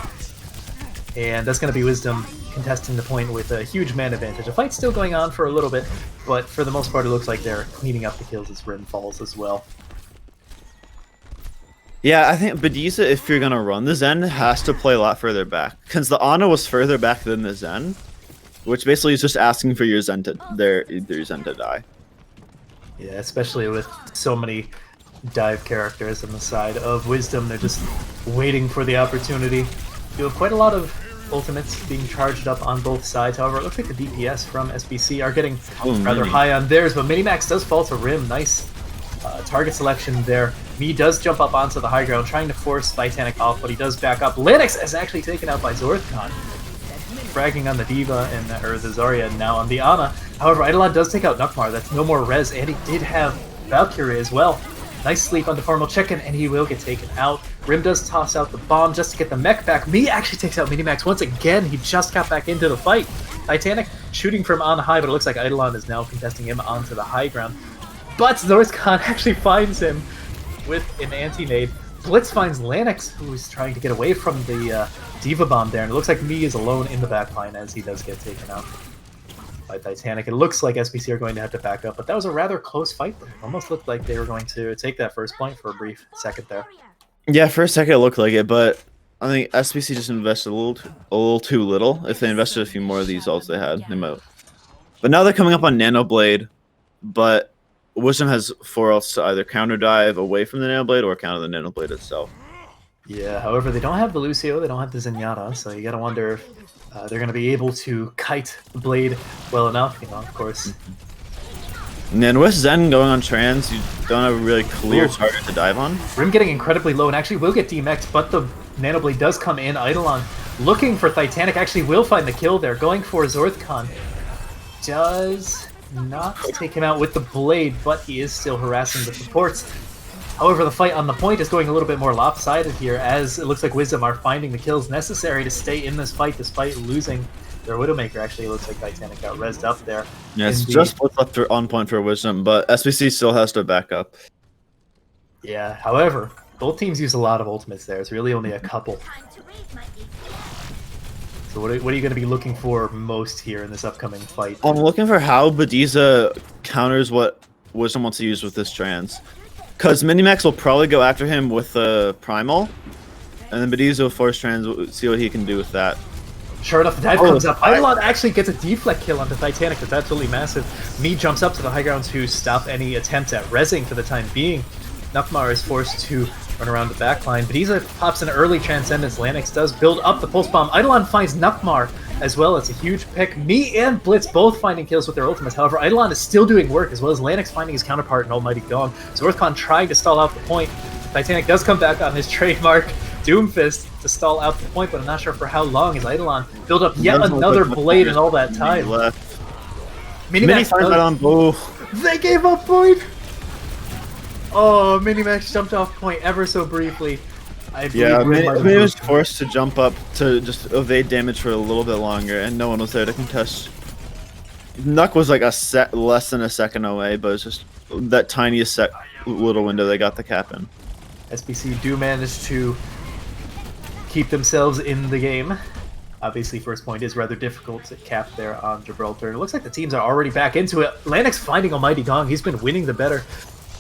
S1: and that's going to be Wisdom contesting the point with a huge man advantage. The fight's still going on for a little bit, but for the most part it looks like they're cleaning up the kills as Rim falls as well.
S2: Yeah, I think Bediza, if you're going to run the Zen, has to play a lot further back. Because the Ana was further back than the Zen, which basically is just asking for your Zen to die.
S1: Yeah, especially with so many dive characters on the side of Wisdom. They're just waiting for the opportunity. You have quite a lot of ultimates being charged up on both sides. However, it looks like the DPS from SBC are getting rather high on theirs, but Minimax does fall to Rim. Nice target selection there. Me does jump up onto the high ground, trying to force Titanic off, but he does back up. Linux is actually taken out by Zorthcon, fragging on the Diva or the Zarya, and now on the Ana. However, Eidolon does take out Nukmar. That's no more res, and he did have Valkyrie as well. Nice sleep on the formal chicken, and he will get taken out. Rim does toss out the bomb just to get the mech back. Me actually takes out Minimax once again. He just got back into the fight. Titanic shooting from on high, but it looks like Eidolon is now contesting him onto the high ground. But Northcon actually finds him with an anti-nade. Blitz finds Lanix, who's trying to get away from the Diva Bomb there, and it looks like Me is alone in the backline as he does get taken out by Titanic. It looks like SBC are going to have to back up, but that was a rather close fight. It almost looked like they were going to take that first point for a brief second there.
S2: Yeah, for a second it looked like it, but I think SBC just invested a little too little. If they invested a few more of these ults they had, they might. But now they're coming up on Nano Blade, but Wisdom has 4 ults to either counter dive away from the Nano Blade or counter the Nano Blade itself.
S1: Yeah, however, they don't have the Lucio, they don't have the Zenyatta, so you gotta wonder if they're gonna be able to kite the blade well enough, you know, of course.
S2: And then with Zen going on trans, you don't have a really clear target to dive on.
S1: Rim getting incredibly low and actually will get DMX'd, but the Nano Blade does come in. Eidolon looking for Titanic, actually will find the kill there, going for Zorthcon. Does not take him out with the blade, but he is still harassing the supports. However, the fight on the point is going a little bit more lopsided here, as it looks like Wisdom are finding the kills necessary to stay in this fight despite losing their Widowmaker. Actually, it looks like Titanic got rezzed up there.
S2: Yeah, it's just what's left on point for Wisdom, but SBC still has to back up.
S1: Yeah, however, both teams use a lot of ultimates there. It's really only a couple. So what are you going to be looking for most here in this upcoming fight?
S2: I'm looking for how Bediza counters what Wisdom wants to use with this trans. Because Minimax will probably go after him with the Primal, and then Bediza will force trans, see what he can do with that.
S1: Sure enough, the dive comes up. Eidolon actually gets a deflect kill onto Titanic. That's absolutely massive. Me jumps up to the high ground to stop any attempt at rezzing for the time being. Nukmar is forced to run around the backline. Bediza pops an early Transcendence. Lanix does build up the Pulse Bomb. Eidolon finds Nukmar as well. It's a huge pick. Me and Blitz both finding kills with their ultimates. However, Eidolon is still doing work, as well as Lanix finding his counterpart in Almighty Gong. Zorthcon trying to stall out the point. Titanic does come back on his trademark Doomfist to stall out the point, but I'm not sure for how long, as Eidolon build up yet another blade in all that time.
S2: Minimax finds that on Boo.
S1: They gave up point! Oh, Minimax jumped off point ever so briefly.
S2: Yeah, Mini was forced to jump up to just evade damage for a little bit longer, and no one was there to contest. Nuck was like less than a second away, but it's just that tiniest little window they got the cap in.
S1: SBC do manage to keep themselves in the game. Obviously, first point is rather difficult to cap there on Gibraltar. It looks like the teams are already back into it. Lanix finding Almighty Gong. He's been winning the better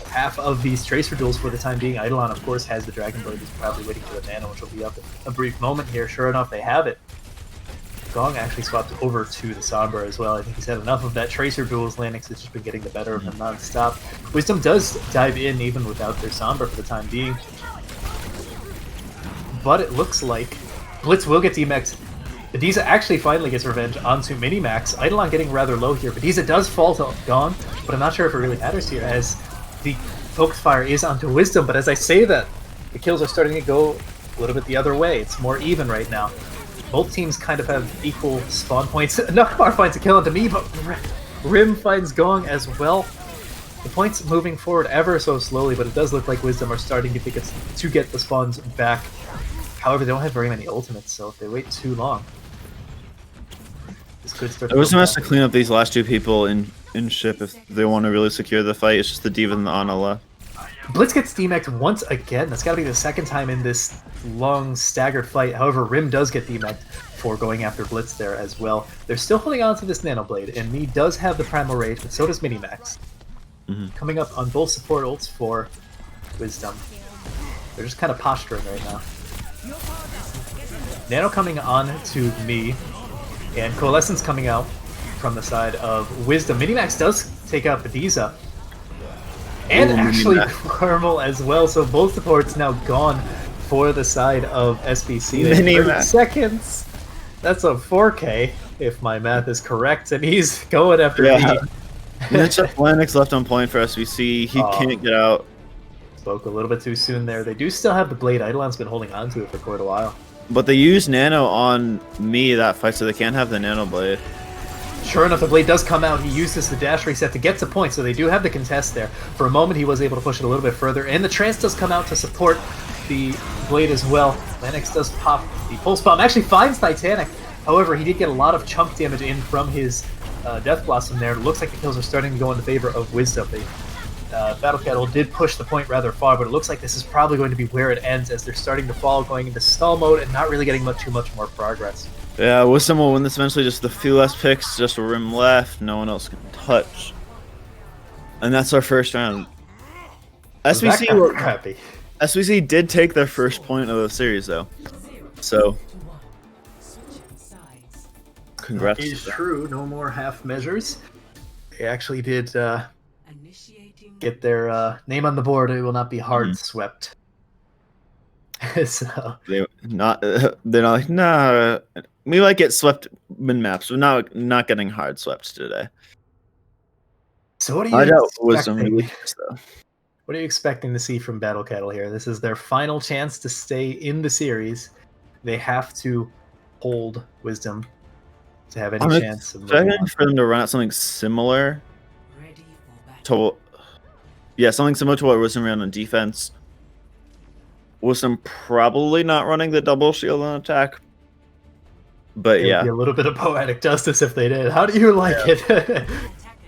S1: half of these Tracer duels for the time being. Eidolon, of course, has the Dragon Blade. He's probably waiting for the Nano, which will be up in a brief moment here. Sure enough, they have it. Gong actually swapped over to the Sombra as well. I think he's had enough of that Tracer duels. Lanix has just been getting the better of him non-stop. Wisdom does dive in even without their Sombra for the time being. But it looks like Blitz will get DMX'd. Bediza actually finally gets revenge onto Minimax. Eidolon getting rather low here. Bediza does fall to Gong, but I'm not sure if it really matters here, as the focus fire is onto Wisdom. But as I say that, the kills are starting to go a little bit the other way. It's more even right now. Both teams kind of have equal spawn points. Nukmar finds a kill onto me, but Rim finds Gong as well. The points moving forward ever so slowly, but it does look like Wisdom are starting to get the spawns back. However, they don't have very many ultimates, so if they wait too long, this could start.
S2: Wisdom has to clean up these last two people in ship if they want to really secure the fight. It's just the Diva and the Ana left.
S1: Blitz gets DMX'd once again. That's got to be the second time in this long staggered fight. However, Rim does get DMX'd for going after Blitz there as well. They're still holding on to this Nano Blade, and Me does have the Primal Rage, but so does Minimax. Coming up on both support ults for Wisdom. They're just kind of posturing right now. Nano coming on to Me, and Coalescence coming out from the side of Wisdom. Minimax does take out Bediza. And actually Thermal as well, so both supports now gone for the side of SBC. 30 seconds. That's a 4K, if my math is correct, and he's going after me.
S2: Mitchup Lennox left on point for SBC. He can't get out.
S1: Spoke a little bit too soon there. They do still have the blade. Eidolon's been holding on to it for quite a while.
S2: But they use Nano on Me that fight, so they can't have the Nano Blade.
S1: Sure enough, the blade does come out. He uses the dash reset to get to point, so they do have the contest there. For a moment, he was able to push it a little bit further, and the trance does come out to support the blade as well. Lennox does pop the pulse bomb, actually finds Titanic. However, he did get a lot of chunk damage in from his Death Blossom there. It looks like the kills are starting to go in the favor of Wisdom. Battle Cattle did push the point rather far, but it looks like this is probably going to be where it ends as they're starting to fall, going into stall mode and not really getting too much more progress.
S2: Yeah, Wisdom will win this eventually. Just the few less picks, just a rim left. No one else can touch. And that's our first round. SBC did take their first point of the series, though. So, congrats.
S1: It is true. No more half measures. They actually did get their name on the board. It will not be hard swept. So
S2: they're not like, nah, we might get swept min maps. We're not getting hard swept today.
S1: So what are you expecting?
S2: Though.
S1: What are you expecting to see from Battle Cattle here? This is their final chance to stay in the series. They have to hold Wisdom to have any chance of moving on.
S2: For them to run out something similar to, something similar to what Wisdom ran on defense. Wisdom probably not running the double shield on attack, but
S1: It would be a little bit of poetic justice if they did. How do you like it?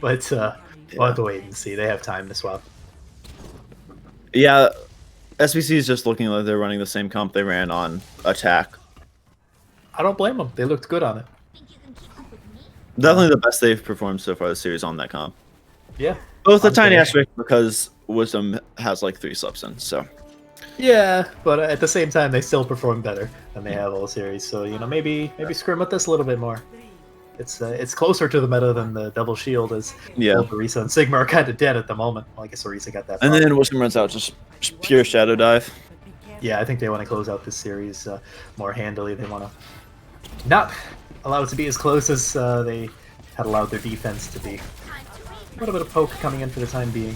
S1: But we'll have to wait and see. They have time to swap.
S2: Yeah, SBC is just looking like they're running the same comp they ran on attack.
S1: I don't blame them. They looked good on it.
S2: Definitely the best they've performed so far this series on that comp.
S1: Yeah.
S2: Both a tiny aspect because Wisdom has like 3 substance, so.
S1: Yeah, but at the same time, they still perform better than they have all series. So maybe scrim with this a little bit more. It's closer to the meta than the double shield, as both Orisa and Sigma are kind of dead at the moment. Well, I guess Orisa got that.
S2: And then Wisdom runs out just pure shadow dive.
S1: Yeah, I think they want to close out this series more handily. They want to not allow it to be as close as they had allowed their defense to be. A little bit of poke coming in for the time being.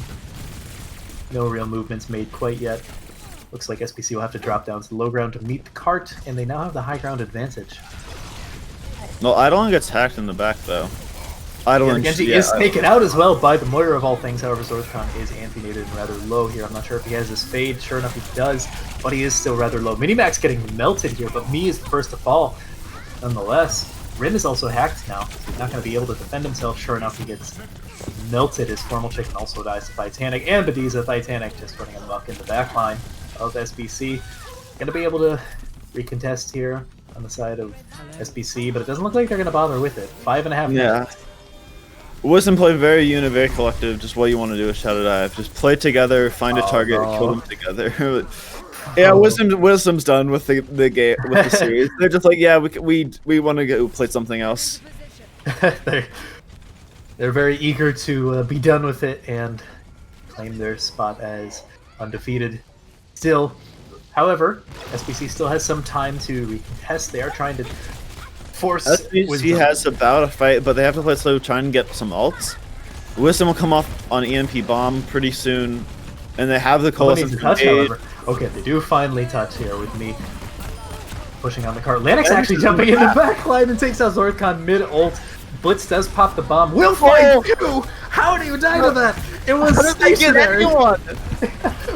S1: No real movements made quite yet. Looks like SBC will have to drop down to the low ground to meet the cart, and they now have the high ground advantage.
S2: Well, Eidolon gets hacked in the back, though. Eidolon
S1: Genji is taken out as well by the Moira of all things. However, Zorthron is anti-nated and rather low here. I'm not sure if he has his fade. Sure enough, he does, but he is still rather low. Minimax getting melted here, but Me is the first to fall. Nonetheless, Rin is also hacked now. He's not going to be able to defend himself. Sure enough, he gets melted. His Formal Chicken also dies to Titanic, and Bediza Titanic just running amok in the back line of SBC. Going to be able to recontest here on the side of SBC, but it doesn't look like they're going to bother with it. 5.5 minutes.
S2: Wisdom play very unit, very collective. Just what you want to do is shadow dive. Just play together, find a target, kill them together. Yeah, Wisdom's done with the game with the series. They're just like, yeah, we want to go play something else.
S1: They're very eager to be done with it and claim their spot as undefeated. Still, however, SBC still has some time to recontest. They are trying to force
S2: SBC has about a fight, but they have to play slow, try and get some ults. Wisdom will come off on EMP bomb pretty soon, and they have the Colossus
S1: touch, however. Okay, they do finally touch here with Me pushing on the cart. Lennox actually jumping in the back line and takes out Zorthon mid-ult. Blitz does pop the bomb. Will find you! How do you die to that? It was stationary.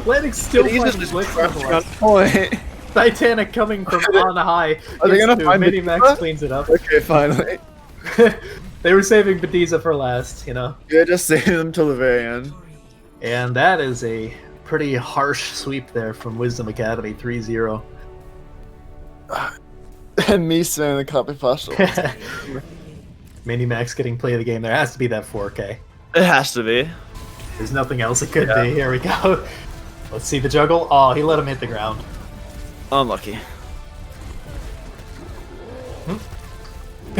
S1: Lennox still finds Blitz on point. Titanic coming from on high.
S2: Are they gonna find
S1: Minimax cleans it up.
S2: Okay, finally.
S1: They were saving Bediza for last,
S2: Yeah, just saving them till the very end.
S1: And that is a pretty harsh sweep there from Wisdom Academy, 3-0.
S2: And me saying the copy partial.
S1: Minimax getting play of the game. There has to be that 4K.
S2: It has to be.
S1: There's nothing else it could be. Here we go. Let's see the juggle. Oh, he let him hit the ground.
S2: Unlucky.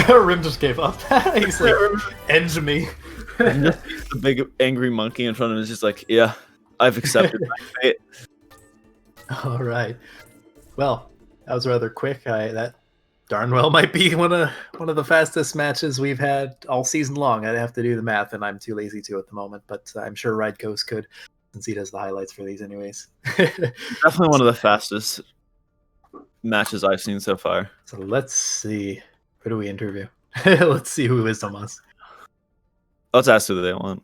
S1: Rim just gave up. He's like, end me.
S2: The big angry monkey in front of him is just like, yeah, I've accepted my fate.
S1: All right. Well, that was rather quick. That darn well might be one of the fastest matches we've had all season long. I'd have to do the math, and I'm too lazy to at the moment. But I'm sure Ride Ghost could, since he does the highlights for these anyways.
S2: Definitely one of the fastest matches I've seen so far.
S1: So let's see. Who do we interview? Let's see who Wisdom was.
S2: Let's ask who they want.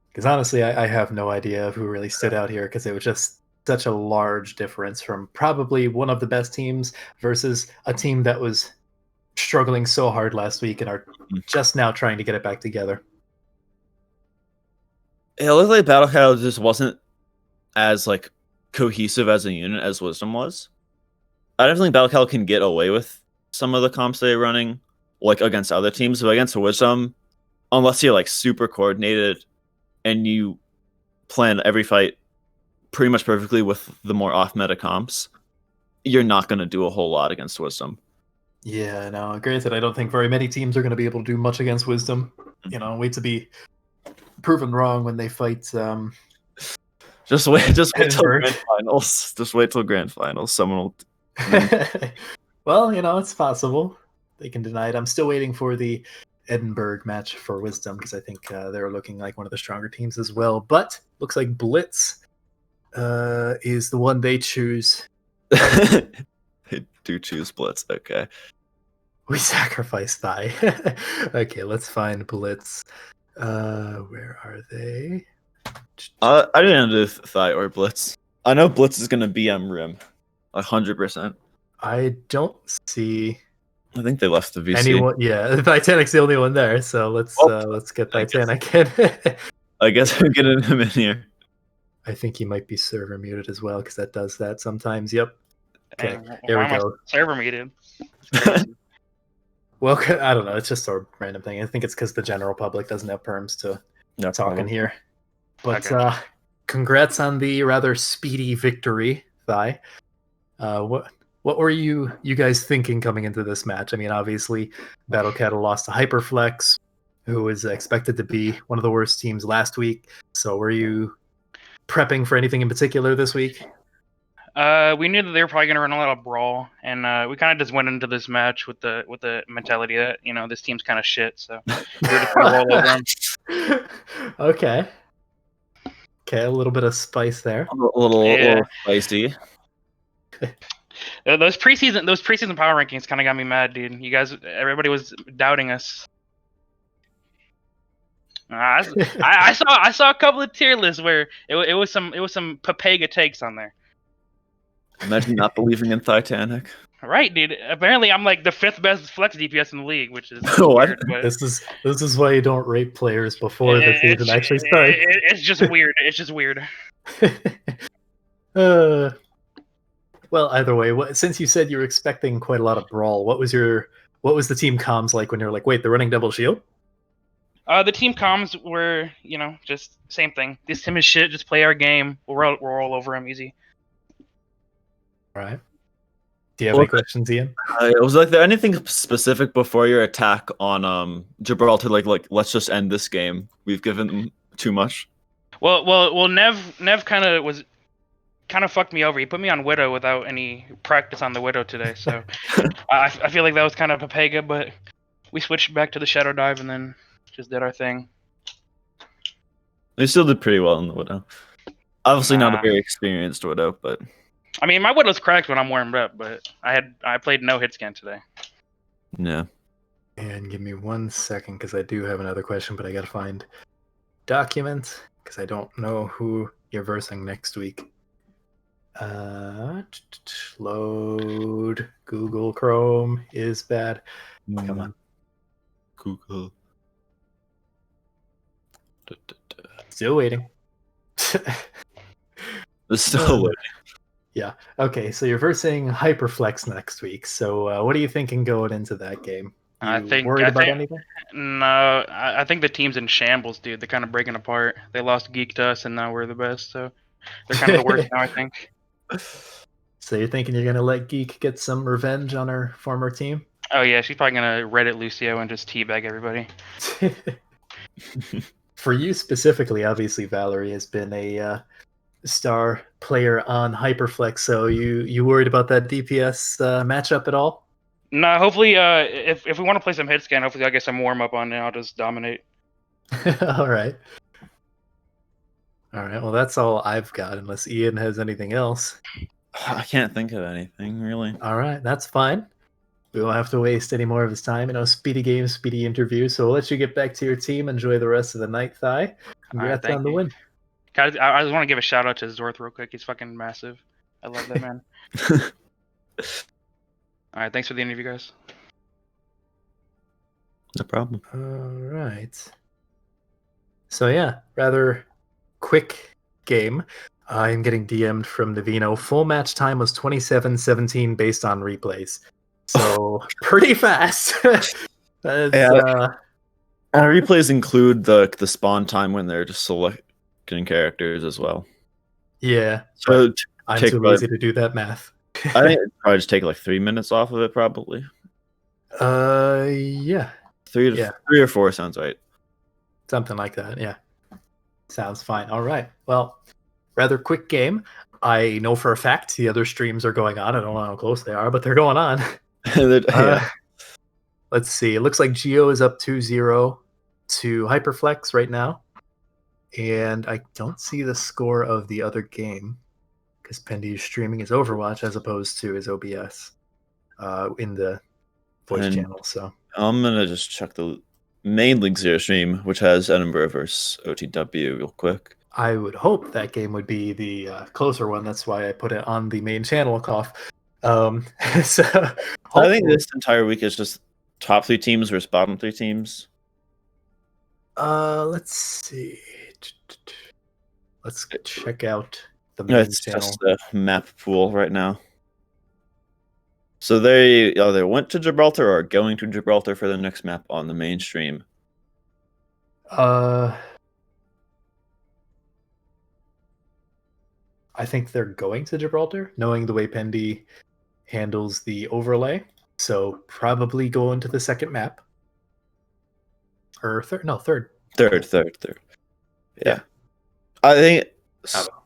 S1: Because honestly, I have no idea of who really stood out here because it was just such a large difference from probably one of the best teams versus a team that was struggling so hard last week and are just now trying to get it back together.
S2: It looked like Battle Cat just wasn't as like cohesive as a unit as Wisdom was. I don't think Battle Cat can get away with some of the comps they're running, like against other teams, but against Wisdom, unless you're like super coordinated and you plan every fight pretty much perfectly with the more off meta comps, you're not going to do a whole lot against Wisdom.
S1: Yeah, no, granted, I don't think very many teams are going to be able to do much against Wisdom. You know, wait to be proven wrong when they fight.
S2: Just wait till
S1: Edinburgh.
S2: grand finals. Just wait till grand finals. Someone will.
S1: Well, you know, it's possible. They can deny it. I'm still waiting for the Edinburgh match for Wisdom because I think they're looking like one of the stronger teams as well. But looks like Blitz is the one they choose.
S2: They do choose Blitz. Okay.
S1: We sacrifice Thigh. Okay, let's find Blitz. Where are they?
S2: I didn't know Thigh or Blitz. I know Blitz is going to BM Rim. 100%.
S1: I don't see
S2: I think they left the VC.
S1: anyone. Yeah, Titanic's the only one there. So let's get Titanic in.
S2: I guess I'm getting him in here.
S1: I think he might be server muted as well because that does that sometimes. Yep. Okay,
S3: Dang,
S1: here we
S3: why am I
S1: go.
S3: server muted?
S1: Well, I don't know. It's just a random thing. I think it's because the general public doesn't have perms to talk in here. But
S3: Okay.
S1: Congrats on the rather speedy victory, Thigh. What were you guys thinking coming into this match? I mean, obviously, Battle Cattle lost to Hyperflex, who was expected to be one of the worst teams last week. So were you prepping for anything in particular this week?
S3: We knew that they were probably going to run a lot of brawl, and we kind of just went into this match with the mentality that this team's kind of shit, so we're just going to roll over them.
S1: Okay, a little bit of spice there.
S2: A little spicy.
S3: Those preseason power rankings kind of got me mad, dude. You guys, everybody was doubting us. I saw a couple of tier lists where it was some Papega takes on there.
S2: Imagine not believing in Titanic.
S3: Right, dude. Apparently, I'm like the 5th best flex DPS in the league, which is
S2: What?
S3: weird. But
S1: This is why you don't rate players before the season actually starts.
S3: It's just weird. It's just weird.
S1: Well, either way, since you said you were expecting quite a lot of brawl, what was the team comms like when you're like, wait, they're running double shield?
S3: The team comms were, just same thing. This team is shit. Just play our game. We'll roll over them easy.
S1: All right. Do you have any questions, Ian?
S2: Was there anything specific before your attack on Gibraltar? Like let's just end this game. We've given them too much.
S3: Well, Nev kind of fucked me over. He put me on Widow without any practice on the Widow today, so I feel like that was kind of Papega, but we switched back to the Shadow Dive and then just did our thing.
S2: They still did pretty well in the Widow. Obviously not a very experienced Widow, but
S3: I mean, my Widow's cracked when I'm warmed up, but I played no hit scan today.
S2: Yeah.
S1: And give me 1 second because I do have another question, but I gotta find document because I don't know who you're versing next week. Load. Google Chrome is bad. Come on.
S2: Google.
S1: Still waiting.
S2: It's still waiting.
S1: Yeah. Okay, so you're versing Hyperflex next week. So what are you thinking going into that game? Worried about anything?
S3: No, I think the team's in shambles, dude. They're kind of breaking apart. They lost Geek to us, and now we're the best. So they're kind of the worst now, I think.
S1: So you're thinking you're gonna let Geek get some revenge on her former team?
S3: Oh yeah, she's probably gonna Reddit Lucio and just teabag everybody.
S1: For you specifically, obviously Valerie has been a star player on Hyperflex. So you worried about that DPS matchup at all?
S3: No, hopefully, if we want to play some hit scan, hopefully I'll get some warm up on it. I'll just dominate.
S1: All right. Well, that's all I've got, unless Ian has anything else.
S2: I can't think of anything really.
S1: All right, that's fine. We won't have to waste any more of his time. Speedy game, speedy interview. So we'll let you get back to your team. Enjoy the rest of the night, Thigh. Congrats
S3: thank
S1: on the
S3: you.
S1: win.
S3: Guys, I just want to give a shout out to Zorth real quick. He's fucking massive. I love that man. All right, thanks for the interview, guys.
S2: No problem.
S1: All right. So yeah, rather quick game. I'm getting DM'd from Navino. Full match time was 27-17 based on replays. So pretty fast.
S2: Replays include the spawn time when they're just selecting characters as well.
S1: Yeah.
S2: So
S1: I'm too lazy to do that math.
S2: I think it'd probably just take like 3 minutes off of it, probably.
S1: Yeah.
S2: 3 or 4 sounds right.
S1: Something like that, yeah. Sounds fine. All right. Well, rather quick game. I know for a fact the other streams are going on. I don't know how close they are, but they're going on. Let's see. It looks like Geo is up 2-0 to Hyperflex right now. And I don't see the score of the other game because Pendy is streaming his Overwatch as opposed to his OBS in the voice channel. So
S2: I'm going to just check the main League Zero stream, which has Edinburgh versus OTW real quick.
S1: I would hope that game would be the closer one. That's why I put it on the main channel, Cough. So
S2: I think this entire week is just top 3 teams versus bottom 3 teams.
S1: Let's see. Let's check out the main channel.
S2: Just the map pool right now. So they either went to Gibraltar or are going to Gibraltar for the next map on the mainstream.
S1: I think they're going to Gibraltar, knowing the way Pendy handles the overlay. So probably going to the second map. Or third? No, third.
S2: Third. Yeah. I think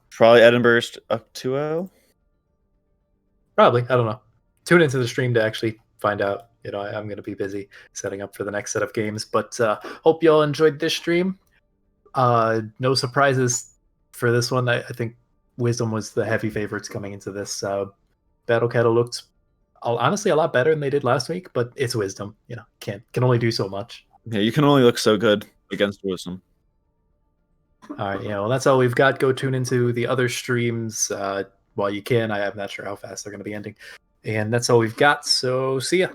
S2: probably Edinburgh's up 2-0.
S1: Probably. I don't know. Tune into the stream to actually find out. I'm going to be busy setting up for the next set of games. But hope you all enjoyed this stream. No surprises for this one. I think Wisdom was the heavy favorites coming into this. Battle Kettle looked honestly a lot better than they did last week, but it's Wisdom. Can only do so much.
S2: Yeah, you can only look so good against Wisdom.
S1: All right, well, that's all we've got. Go tune into the other streams while you can. I'm not sure how fast they're going to be ending. And that's all we've got, so see ya.